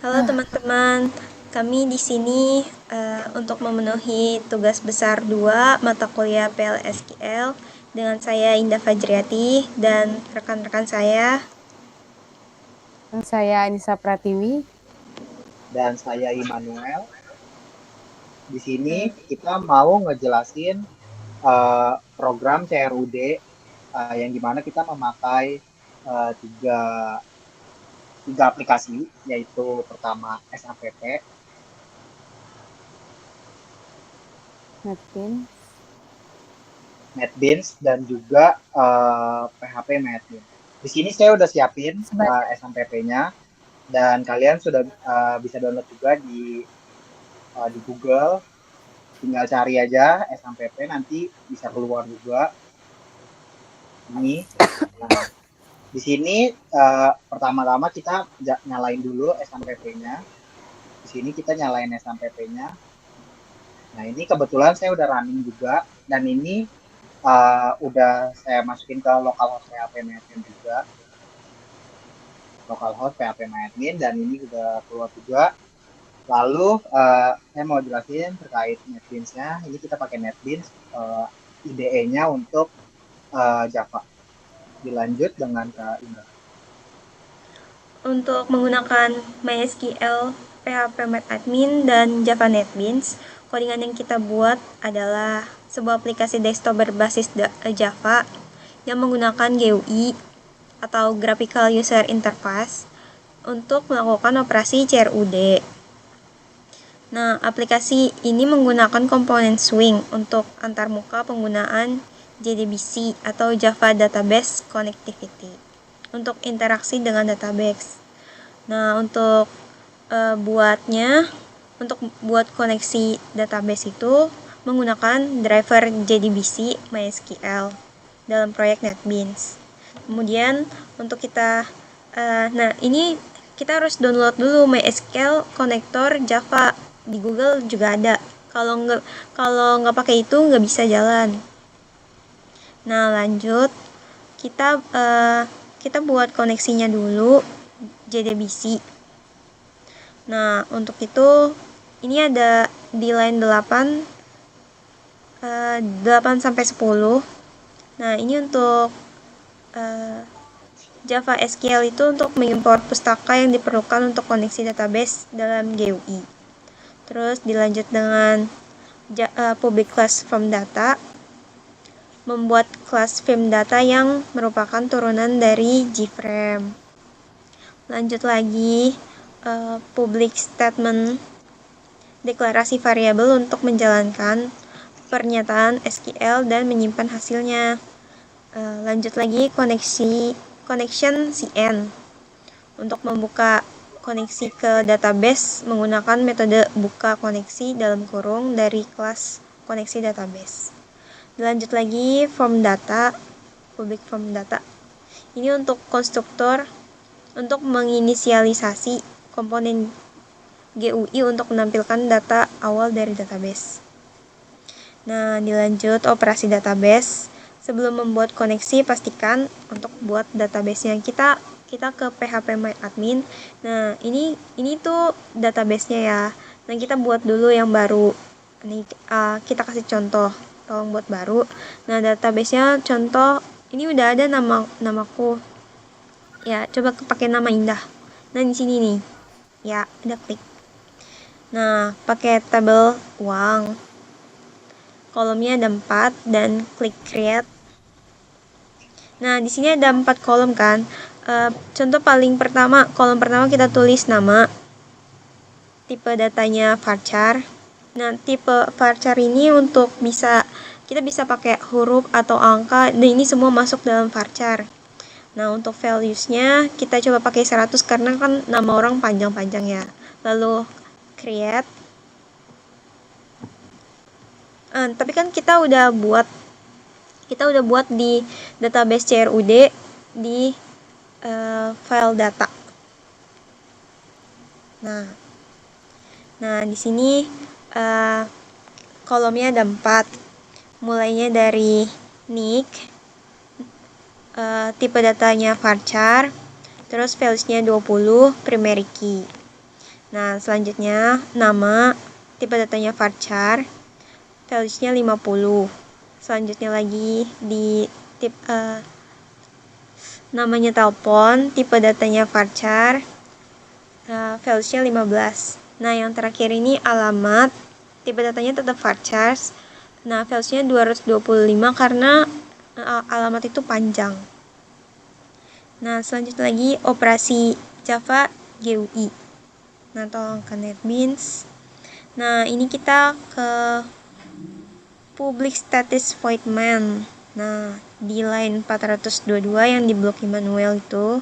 Halo teman-teman, kami di sini untuk memenuhi tugas besar 2 mata kuliah PLSQL dengan saya Indah Fajriati dan rekan-rekan saya. Saya Anissa Pratiwi. Dan saya Immanuel. Di sini Hmm, kita mau ngejelasin program CRUD yang dimana kita memakai tiga, tiga aplikasi, yaitu pertama SAPP, Netin. NetBeans, dan juga PHP MyAdmin. Di sini saya udah siapin Sebagai SAPP-nya dan kalian sudah bisa download juga di Google. Tinggal cari aja SAPP, nanti bisa keluar juga ini. Nah, di sini pertama-tama kita nyalain dulu SMPP-nya. Di sini kita nyalain SMPP-nya. Nah, ini kebetulan saya udah running juga dan ini udah saya masukin ke localhost PHP MyAdmin juga. Localhost PHP MyAdmin dan ini udah keluar juga. Lalu saya mau jelasin terkait NetBeans-nya. Ini kita pakai NetBeans IDE-nya untuk Java. Dilanjut dengan Kak Indah. Untuk menggunakan MySQL, PHP MyAdmin, dan Java NetBeans, codingan yang kita buat adalah sebuah aplikasi desktop berbasis Java yang menggunakan GUI atau Graphical User Interface untuk melakukan operasi CRUD. Nah, aplikasi ini menggunakan komponen Swing untuk antarmuka penggunaan JDBC atau Java Database Connectivity untuk interaksi dengan database. Nah, buatnya, untuk buat koneksi database itu menggunakan driver JDBC MySQL dalam proyek NetBeans. Kemudian untuk nah ini kita harus download dulu MySQL konektor Java di Google juga ada. Kalau nggak pakai itu nggak bisa jalan. Nah lanjut kita buat koneksinya dulu JDBC. Nah untuk itu ini ada di line 8 sampai 10. Nah ini untuk Java SQL itu untuk mengimpor pustaka yang diperlukan untuk koneksi database dalam GUI. Terus dilanjut dengan public class from data, membuat kelas film data yang merupakan turunan dari JFrame. Lanjut lagi, public statement, deklarasi variabel untuk menjalankan pernyataan SQL dan menyimpan hasilnya. Lanjut lagi connection CN untuk membuka koneksi ke database menggunakan metode buka koneksi dalam kurung dari kelas koneksi database. Lanjut lagi form data, public form data. Ini untuk konstruktor untuk menginisialisasi komponen GUI untuk menampilkan data awal dari database. Nah, dilanjut operasi database. Sebelum membuat koneksi, pastikan untuk buat database-nya kita ke PHP MyAdmin. Nah, ini tuh database-nya ya. Nah, kita buat dulu yang baru. Ini kita kasih contoh. Tolong buat baru. Nah, database-nya contoh ini udah ada namaku. Ya, coba pakai nama Indah. Nah, di sini nih. Ya, udah klik. Nah, pakai tabel uang. Kolomnya ada 4 dan klik create. Nah, di sini ada 4 kolom kan. Contoh paling pertama, kolom pertama kita tulis nama, tipe datanya varchar. Nah, tipe varchar ini untuk kita bisa pakai huruf atau angka, dan ini semua masuk dalam varchar. Nah, untuk values-nya kita coba pakai 100 karena kan nama orang panjang-panjang ya. Lalu create. Tapi kan kita udah buat di database CRUD di file data. Nah di sini kolomnya ada 4. Mulainya dari nick, tipe datanya varchar, terus values-nya 20, primary key. Nah, selanjutnya nama, tipe datanya varchar, values-nya 50. Selanjutnya lagi di namanya telepon, tipe datanya varchar, values-nya 15. Nah, yang terakhir ini alamat, tipe datanya tetap varchar. Nah, values-nya 225 karena alamat itu panjang. Nah, selanjutnya lagi operasi Java GUI. Nah, tolong ke NetBeans. Nah, ini kita ke public status void main. Nah, di line 422 yang di blok Immanuel itu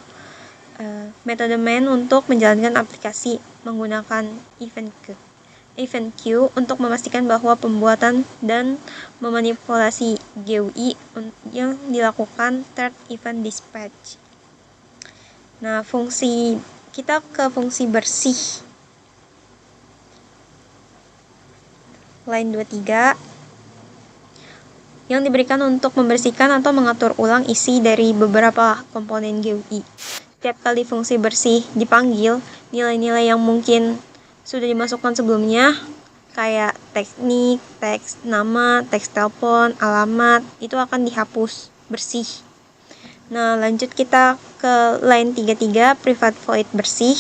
metode main untuk menjalankan aplikasi menggunakan event queue untuk memastikan bahwa pembuatan dan memanipulasi GUI yang dilakukan thread event dispatch. Nah, kita ke fungsi bersih. Line 23 yang diberikan untuk membersihkan atau mengatur ulang isi dari beberapa komponen GUI. Setiap kali fungsi bersih dipanggil, nilai-nilai yang mungkin sudah dimasukkan sebelumnya, kayak teknik, teks nama, teks telepon, alamat, itu akan dihapus bersih. Nah, lanjut kita ke line 33, private void bersih.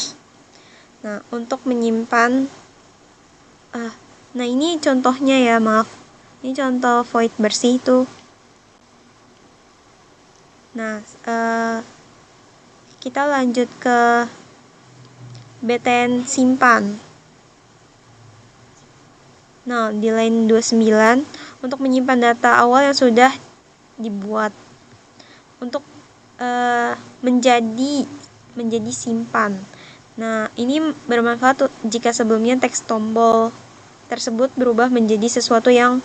Nah, untuk menyimpan, nah ini contohnya ya, maaf. Ini contoh void bersih itu. Nah, kita lanjut ke btn simpan. Nah, di line 29 untuk menyimpan data awal yang sudah dibuat untuk menjadi simpan. Nah, ini bermanfaat jika sebelumnya teks tombol tersebut berubah menjadi sesuatu yang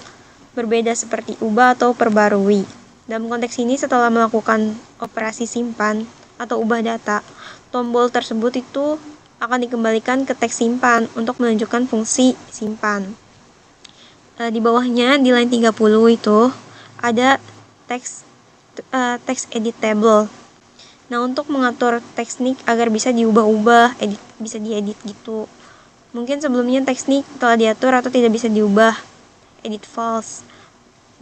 berbeda seperti ubah atau perbarui. Dalam konteks ini, setelah melakukan operasi simpan atau ubah data, tombol tersebut itu akan dikembalikan ke teks simpan untuk menunjukkan fungsi simpan. Di bawahnya di line 30 itu ada teks editable. Nah, untuk mengatur teknik agar bisa diubah-ubah, bisa diedit gitu. Mungkin sebelumnya teknik telah diatur atau tidak bisa diubah. Edit false.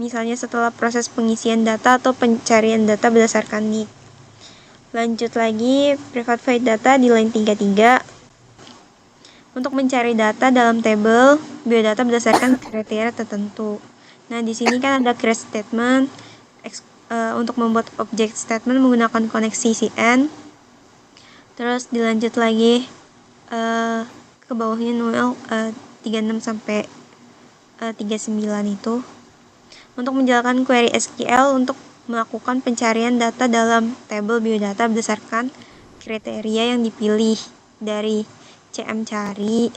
Misalnya setelah proses pengisian data atau pencarian data berdasarkan nick. Lanjut lagi, private void data di line 33. Untuk mencari data dalam tabel biodata berdasarkan kriteria tertentu. Nah, di sini kan ada create statement untuk membuat object statement menggunakan koneksi CN. Terus dilanjut lagi ke bawahnya Noel 36 sampai 39 itu. Untuk menjalankan query SQL untuk melakukan pencarian data dalam tabel biodata berdasarkan kriteria yang dipilih dari CM cari,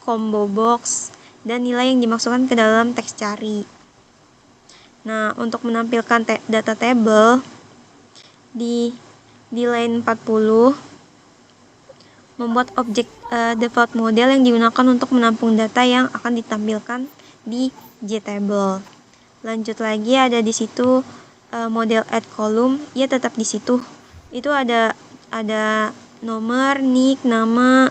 combo box, dan nilai yang dimasukkan ke dalam teks cari. Nah, untuk menampilkan data table di line 40, membuat objek default model yang digunakan untuk menampung data yang akan ditampilkan di JTable. Lanjut lagi ada di situ model add column, ya tetap di situ. Itu ada nomor, nick, nama,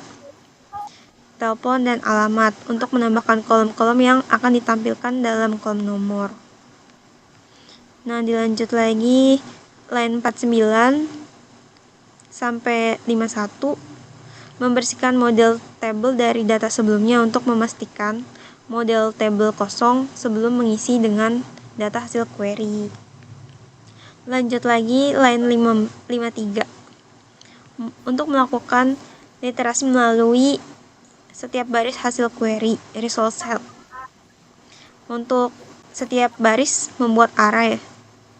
telepon, dan alamat untuk menambahkan kolom-kolom yang akan ditampilkan dalam kolom nomor. Nah, dilanjut lagi line 49 sampai 51 membersihkan model table dari data sebelumnya untuk memastikan model table kosong sebelum mengisi dengan data hasil query. Lanjut lagi line 53 untuk melakukan literasi melalui setiap baris hasil query result cell. Untuk setiap baris membuat array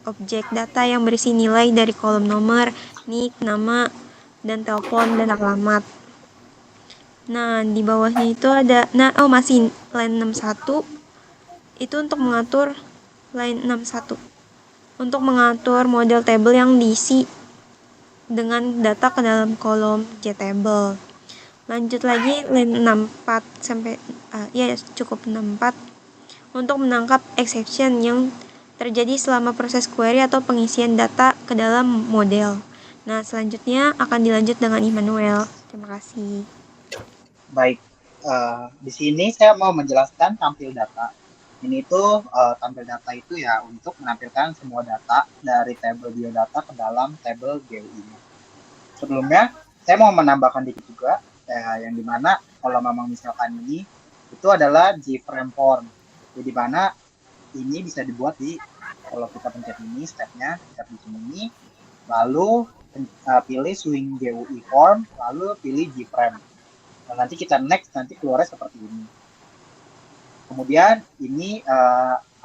objek data yang berisi nilai dari kolom nomor, nick, nama, dan telepon dan alamat. Nah, di bawahnya itu ada masih line 61 itu untuk mengatur line 61 untuk mengatur model table yang diisi dengan data ke dalam kolom JTable. Lanjut lagi line 64 sampai cukup 64 untuk menangkap exception yang terjadi selama proses query atau pengisian data ke dalam model. Nah, selanjutnya akan dilanjut dengan Immanuel. Terima kasih. Baik, di sini saya mau menjelaskan tampil data. Ini tuh tampil data itu ya untuk menampilkan semua data dari tabel biodata ke dalam tabel GUI-nya. Sebelumnya, saya mau menambahkan dikit juga, yang dimana kalau memang misalkan ini itu adalah Gframe form, jadi mana ini bisa dibuat di kalau kita pencet ini stepnya, pencet di sini, lalu pilih swing GUI form, lalu pilih Gframe. Nah, nanti kita next, nanti keluarnya seperti ini. Kemudian ini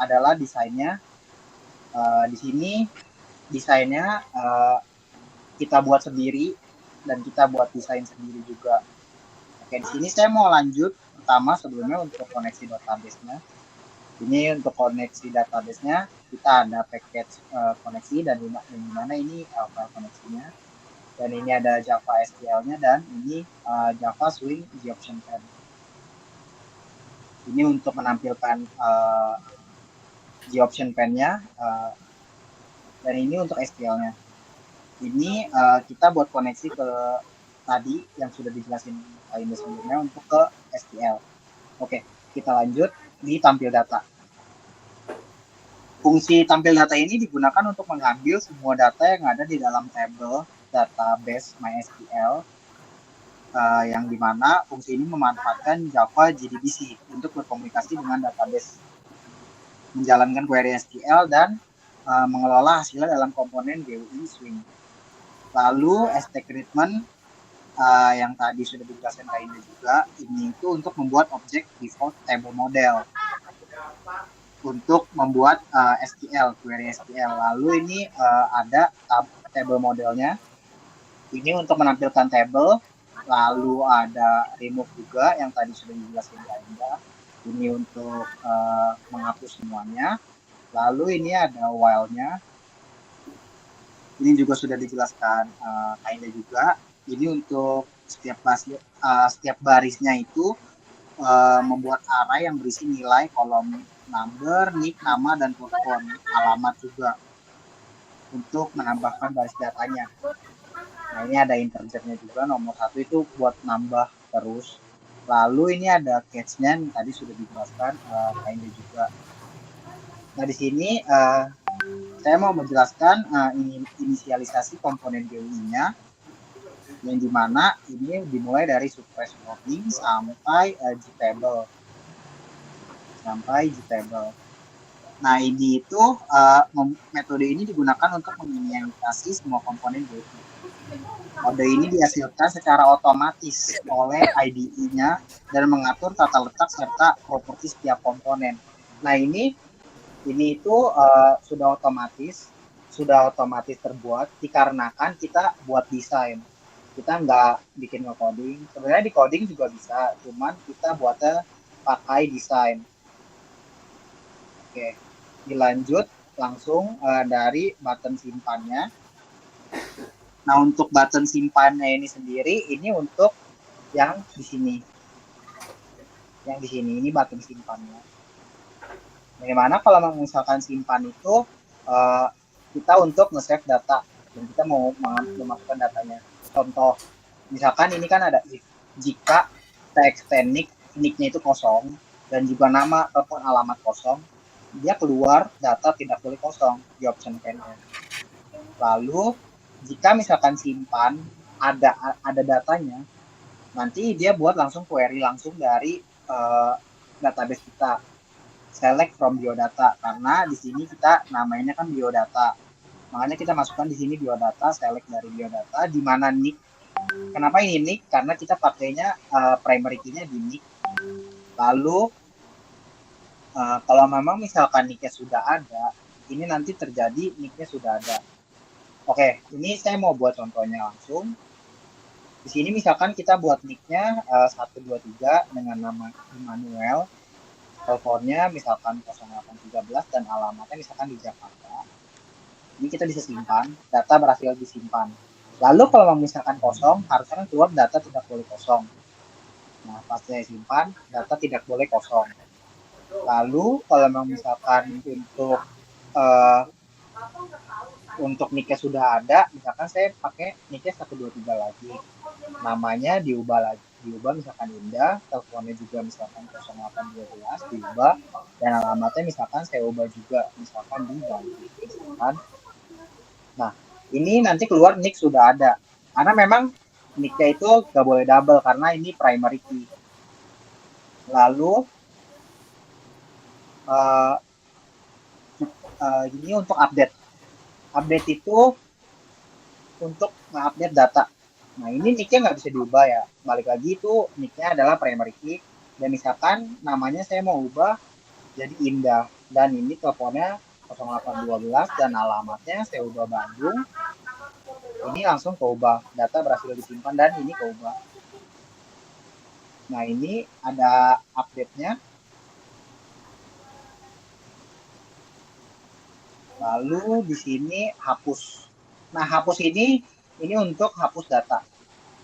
adalah desainnya. Di sini desainnya kita buat sendiri dan kita buat desain sendiri juga. Oke, di sini saya mau lanjut pertama sebelumnya untuk koneksi database-nya. Ini untuk koneksi database-nya kita ada package koneksi dan di mana ini file koneksinya. Dan ini ada Java SQL-nya dan ini Java Swing Goption Pen. Ini untuk menampilkan Goption Pen-nya dan ini untuk SQL-nya. Ini kita buat koneksi ke tadi yang sudah dijelasin Pak Indo sebelumnya untuk ke SQL. Oke, kita lanjut di tampil data. Fungsi tampil data ini digunakan untuk mengambil semua data yang ada di dalam tabel database MySQL yang dimana fungsi ini memanfaatkan Java JDBC untuk berkomunikasi dengan database, menjalankan query SQL dan mengelola hasilnya dalam komponen GUI Swing. Lalu stack treatment yang tadi sudah dijelaskan Kak Indah juga, ini itu untuk membuat objek default table model untuk membuat SQL, query SQL. Lalu ini ada table modelnya. Ini untuk menampilkan table. Lalu ada remove juga yang tadi sudah dijelaskan Kak Indah. Ini untuk menghapus semuanya. Lalu ini ada while-nya. Ini juga sudah dijelaskan Kak Indah juga. Ini untuk setiap barisnya itu membuat array yang berisi nilai kolom number, nick, nama, dan telepon, alamat juga untuk menambahkan baris datanya. Nah, ini ada integernya juga, nomor 1 itu buat nambah terus. Lalu ini ada catch-nya yang tadi sudah dijelaskan Kak juga. Nah, di sini saya mau menjelaskan inisialisasi komponen GUI-nya yang dimana ini dimulai dari surprise loading sampai Gtable. Nah, ini itu metode ini digunakan untuk menginisialisasi semua komponen GUI. Kode ini dihasilkan secara otomatis oleh IDE-nya dan mengatur tata letak serta properti setiap komponen. Nah, ini itu sudah otomatis terbuat dikarenakan kita buat desain. Kita nggak bikin nge-coding. Sebenarnya di coding juga bisa, cuman kita buatnya pakai desain. Oke, dilanjut langsung dari button simpannya. Nah, untuk button simpannya ini sendiri, ini untuk yang di sini. Yang di sini, ini button simpannya. Bagaimana kalau misalkan simpan itu kita untuk nge-save data dan kita mau memasukkan datanya. Contoh, misalkan ini kan ada if jika teks nick-nya itu kosong dan juga nama ataupun alamat kosong, dia keluar data tidak boleh kosong di option pen-nya. Lalu jika misalkan simpan ada datanya, nanti dia buat langsung query langsung dari database kita. Select from biodata karena di sini kita namanya kan biodata. Makanya kita masukkan di sini biodata, select dari biodata di mana nick. Kenapa ini nick? Karena kita pakainya primary key-nya di nick. Lalu kalau memang misalkan nicknya sudah ada, ini nanti terjadi nicknya sudah ada. Oke, ini saya mau buat contohnya langsung. Di sini misalkan kita buat nicknya 123 dengan nama Immanuel, teleponnya misalkan 0813 dan alamatnya misalkan di Jakarta. Ini kita bisa simpan, data berhasil disimpan. Lalu kalau misalkan kosong, harusnya kan keluar data tidak boleh kosong. Nah, pas saya simpan, data tidak boleh kosong. Lalu kalau misalkan untuk nicknya sudah ada, misalkan saya pakai nicknya 123 lagi, namanya diubah lagi diubah misalkan Indah, teleponnya juga misalkan 0812 diubah, dan alamatnya misalkan saya ubah juga misalkan di Bandung misalkan. Nah, ini nanti keluar nick sudah ada. Karena memang nicknya itu gak boleh double karena ini primary key. Lalu uh, ini untuk update. Update itu untuk nge-update data. Nah, ini nicknya nggak bisa diubah ya. Balik lagi itu nicknya adalah primary key. Dan misalkan namanya saya mau ubah jadi Indah. Dan ini teleponnya 0812 dan alamatnya saya ubah Bandung. Ini langsung keubah. Data berhasil disimpan dan ini keubah. Nah, ini ada update-nya. Lalu di sini hapus. Nah, hapus ini untuk hapus data.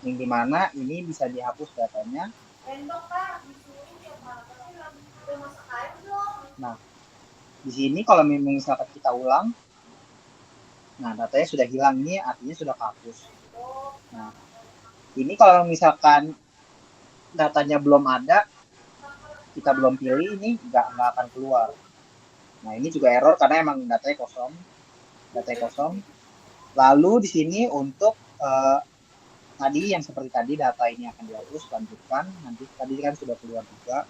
Yang dimana ini bisa dihapus datanya. Nah, di sini kalau misalkan kita ulang, nah datanya sudah hilang, ini artinya sudah kehapus. Nah, ini kalau misalkan datanya belum ada, kita belum pilih, ini nggak akan keluar. Nah, ini juga error karena emang datanya kosong. Lalu di sini untuk tadi yang seperti tadi data ini akan dihapus, lanjutkan. Nanti tadi kan sudah keluar juga.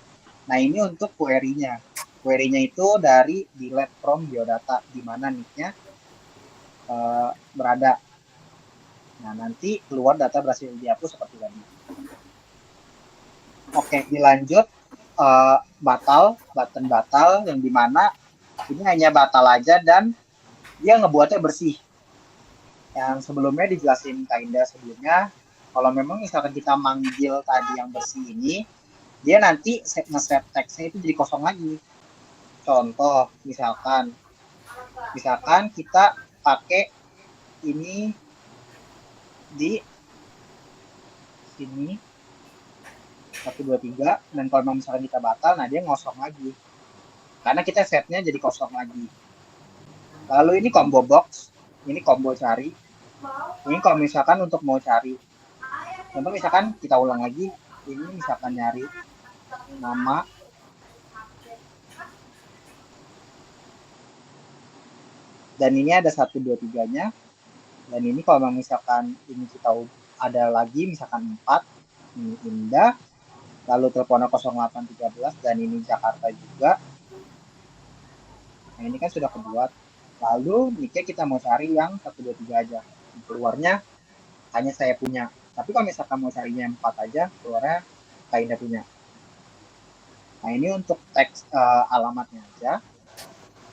Nah, ini untuk query-nya. Query-nya itu dari delete from biodata, di mana nick-nya berada. Nah, nanti keluar data berhasil dihapus seperti tadi. Oke, dilanjut button batal yang dimana ini hanya batal aja dan dia ngebuatnya bersih. Yang sebelumnya dijelasin Kak Indah sebelumnya, kalau memang misalkan kita manggil tadi yang bersih ini, dia nanti nge-set teksnya itu jadi kosong lagi. Contoh, misalkan kita pakai ini di sini 1, 2, 3, dan kalau misalkan kita batal, nah dia ngosong lagi. Karena kita setnya jadi kosong lagi. Lalu ini combo box, ini combo cari. Ini kalau misalkan untuk mau cari. Contoh misalkan kita ulang lagi, ini misalkan nyari nama. Dan ini ada 1, 2, 3-nya. Dan ini kalau misalkan ini kita ada lagi, misalkan 4, ini Indah. Lalu teleponnya 0813 dan ini Jakarta juga. Nah, ini kan sudah kebuat. Lalu nicknya kita mau cari yang 1, 2, 3 aja. Keluarnya hanya saya punya. Tapi kalau misalkan mau carinya 4 aja, keluarnya Kak Indah punya. Nah, ini untuk teks alamatnya aja.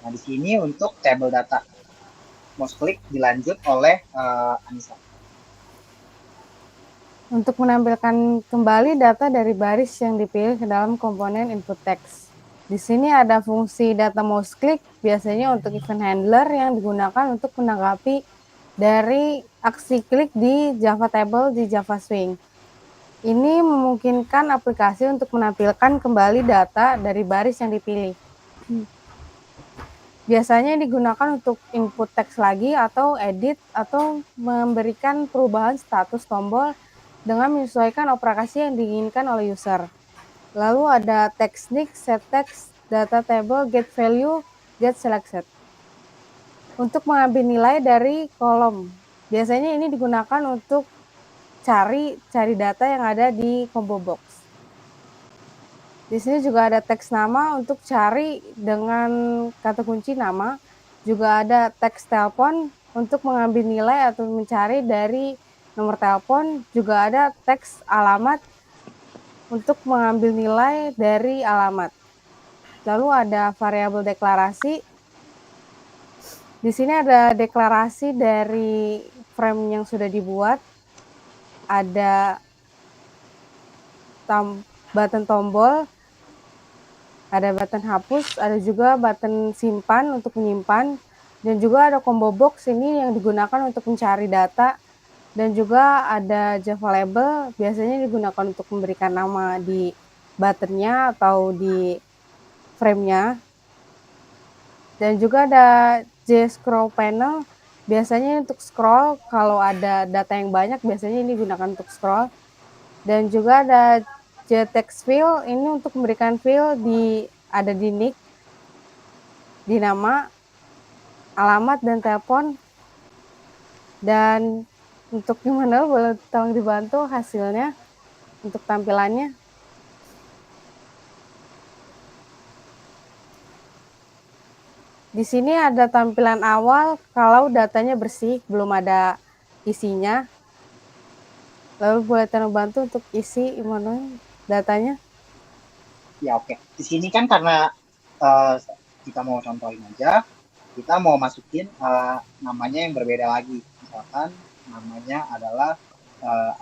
Nah, di sini untuk table data. Mouse klik dilanjut oleh Anissa. Untuk menampilkan kembali data dari baris yang dipilih ke dalam komponen input text. Di sini ada fungsi data mouse click, biasanya untuk event handler yang digunakan untuk menanggapi dari aksi klik di Java Table di Java Swing. Ini memungkinkan aplikasi untuk menampilkan kembali data dari baris yang dipilih. Biasanya digunakan untuk input teks lagi atau edit atau memberikan perubahan status tombol dengan menyesuaikan operasi yang diinginkan oleh user. Lalu ada text nick, set text, data table, get value, get selected. Untuk mengambil nilai dari kolom. Biasanya ini digunakan untuk cari data yang ada di combo box. Di sini juga ada teks nama untuk cari dengan kata kunci nama. Juga ada teks telepon untuk mengambil nilai atau mencari dari nomor telepon. Juga ada teks alamat untuk mengambil nilai dari alamat. Lalu ada variabel deklarasi. Di sini ada deklarasi dari frame yang sudah dibuat. Ada button tombol, ada button hapus, ada juga button simpan untuk menyimpan, dan juga ada combo box ini yang digunakan untuk mencari data, dan juga ada Java label, biasanya digunakan untuk memberikan nama di buttonnya atau di frame-nya. Dan juga ada J-scroll panel, biasanya untuk scroll, kalau ada data yang banyak biasanya ini digunakan untuk scroll. Dan juga ada JText field, ini untuk memberikan field ada di nick, di nama, alamat, dan telepon. Dan untuk gimana boleh tolong dibantu hasilnya untuk tampilannya. Di sini ada tampilan awal kalau datanya bersih, belum ada isinya. Lalu boleh tolong bantu untuk isi datanya. Ya oke. Di sini kan karena uh, kita mau contohin aja, kita mau masukin namanya yang berbeda lagi. Misalkan namanya adalah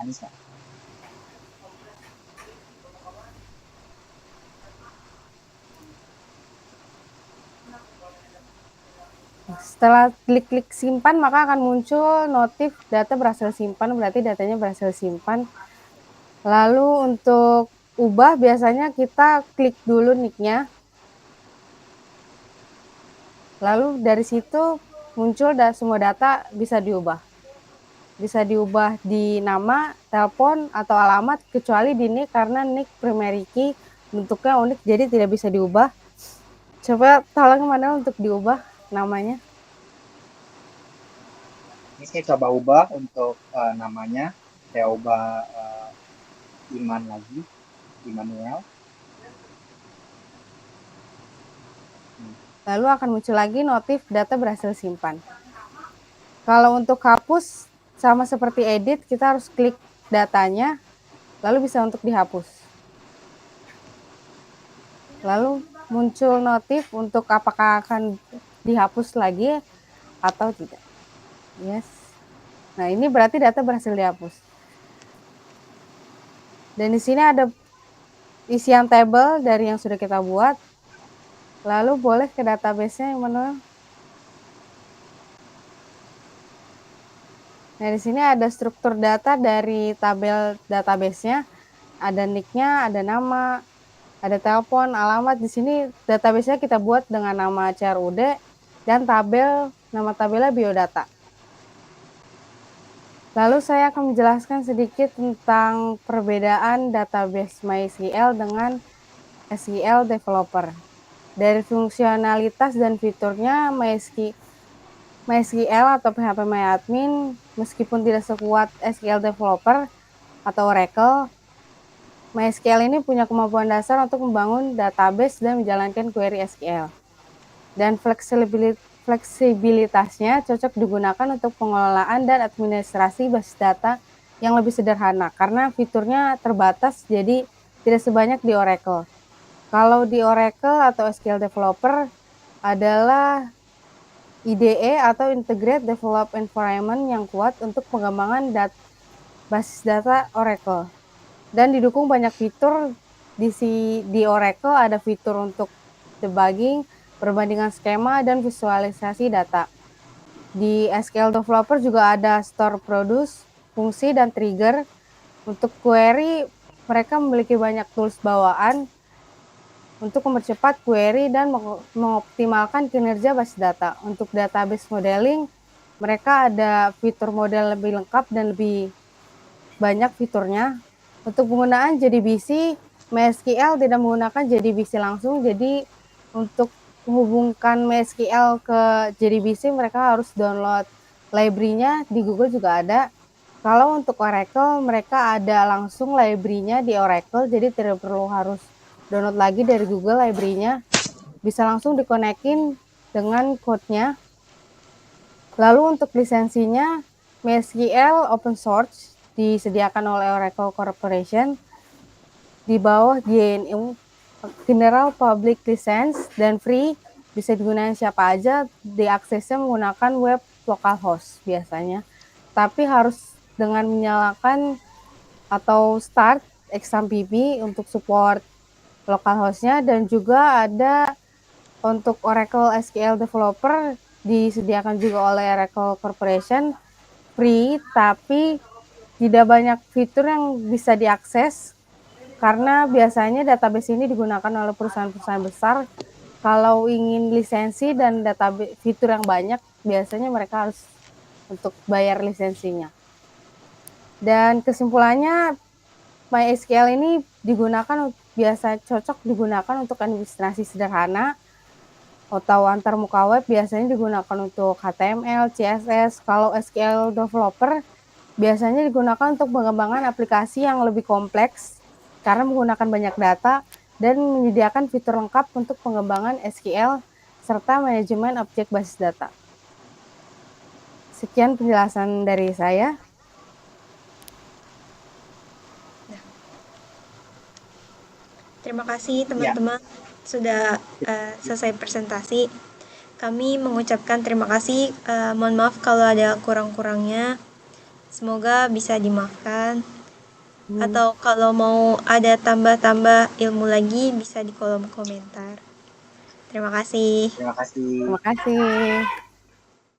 Anissa. Setelah klik-klik simpan, maka akan muncul notif data berhasil simpan, berarti datanya berhasil simpan. Lalu untuk ubah, biasanya kita klik dulu nicknya. Lalu dari situ muncul semua data bisa diubah. Bisa diubah di nama, telepon, atau alamat, kecuali di nick, karena nick primary key bentuknya unik, jadi tidak bisa diubah. Coba tolong Manuel untuk diubah namanya. Ini saya coba ubah untuk namanya. Saya ubah Iman lagi, Immanuel. Lalu akan muncul lagi notif data berhasil simpan. Kalau untuk hapus, sama seperti edit, kita harus klik datanya, lalu bisa untuk dihapus. Lalu muncul notif untuk apakah akan dihapus lagi atau tidak. Yes. Nah, ini berarti data berhasil dihapus. Dan di sini ada isian table dari yang sudah kita buat. Lalu boleh ke database-nya yang manual. Nah, di sini ada struktur data dari tabel database-nya. Ada nick-nya, ada nama, ada telepon, alamat. Di sini database-nya kita buat dengan nama CRUD dan nama tabelnya biodata. Lalu saya akan menjelaskan sedikit tentang perbedaan database MySQL dengan SQL Developer. Dari fungsionalitas dan fiturnya, MySQL atau PHP-MyAdmin meskipun tidak sekuat SQL Developer atau Oracle, MySQL ini punya kemampuan dasar untuk membangun database dan menjalankan query SQL. Dan fleksibilitasnya cocok digunakan untuk pengelolaan dan administrasi basis data yang lebih sederhana karena fiturnya terbatas, jadi tidak sebanyak di Oracle. Kalau di Oracle atau SQL Developer adalah IDE atau Integrated Develop Environment yang kuat untuk pengembangan basis data Oracle. Dan didukung banyak fitur. Di Oracle ada fitur untuk debugging, perbandingan skema, dan visualisasi data. Di SQL Developer juga ada store produce, fungsi, dan trigger. Untuk query, mereka memiliki banyak tools bawaan untuk mempercepat query dan mengoptimalkan kinerja basis data. Untuk database modeling, mereka ada fitur model lebih lengkap dan lebih banyak fiturnya. Untuk penggunaan JDBC, MySQL tidak menggunakan JDBC langsung, jadi untuk menghubungkan MySQL ke JDBC mereka harus download library-nya, di Google juga ada. Kalau untuk Oracle, mereka ada langsung library-nya di Oracle, jadi tidak perlu harus download lagi dari Google library-nya, bisa langsung dikonekin dengan code-nya. Lalu untuk lisensinya, MySQL open source disediakan oleh Oracle Corporation di bawah GNU General Public License dan free, bisa digunakan siapa aja, diaksesnya menggunakan web localhost biasanya, tapi harus dengan menyalakan atau start XAMPP untuk support localhostnya. Dan juga ada untuk Oracle SQL Developer disediakan juga oleh Oracle Corporation free, tapi tidak banyak fitur yang bisa diakses karena biasanya database ini digunakan oleh perusahaan-perusahaan besar. Kalau ingin lisensi dan database fitur yang banyak, biasanya mereka harus untuk bayar lisensinya. Dan kesimpulannya, MySQL ini biasa cocok digunakan untuk administrasi sederhana atau antarmuka web, biasanya digunakan untuk HTML, CSS. Kalau SQL developer biasanya digunakan untuk pengembangan aplikasi yang lebih kompleks karena menggunakan banyak data dan menyediakan fitur lengkap untuk pengembangan SQL serta manajemen objek basis data. Sekian penjelasan dari saya. Terima kasih teman-teman sudah selesai presentasi. Kami mengucapkan terima kasih. Mohon maaf kalau ada kurang-kurangnya. Semoga bisa dimaafkan. Atau kalau mau ada tambah-tambah ilmu lagi bisa di kolom komentar. Terima kasih. Terima kasih. Terima kasih.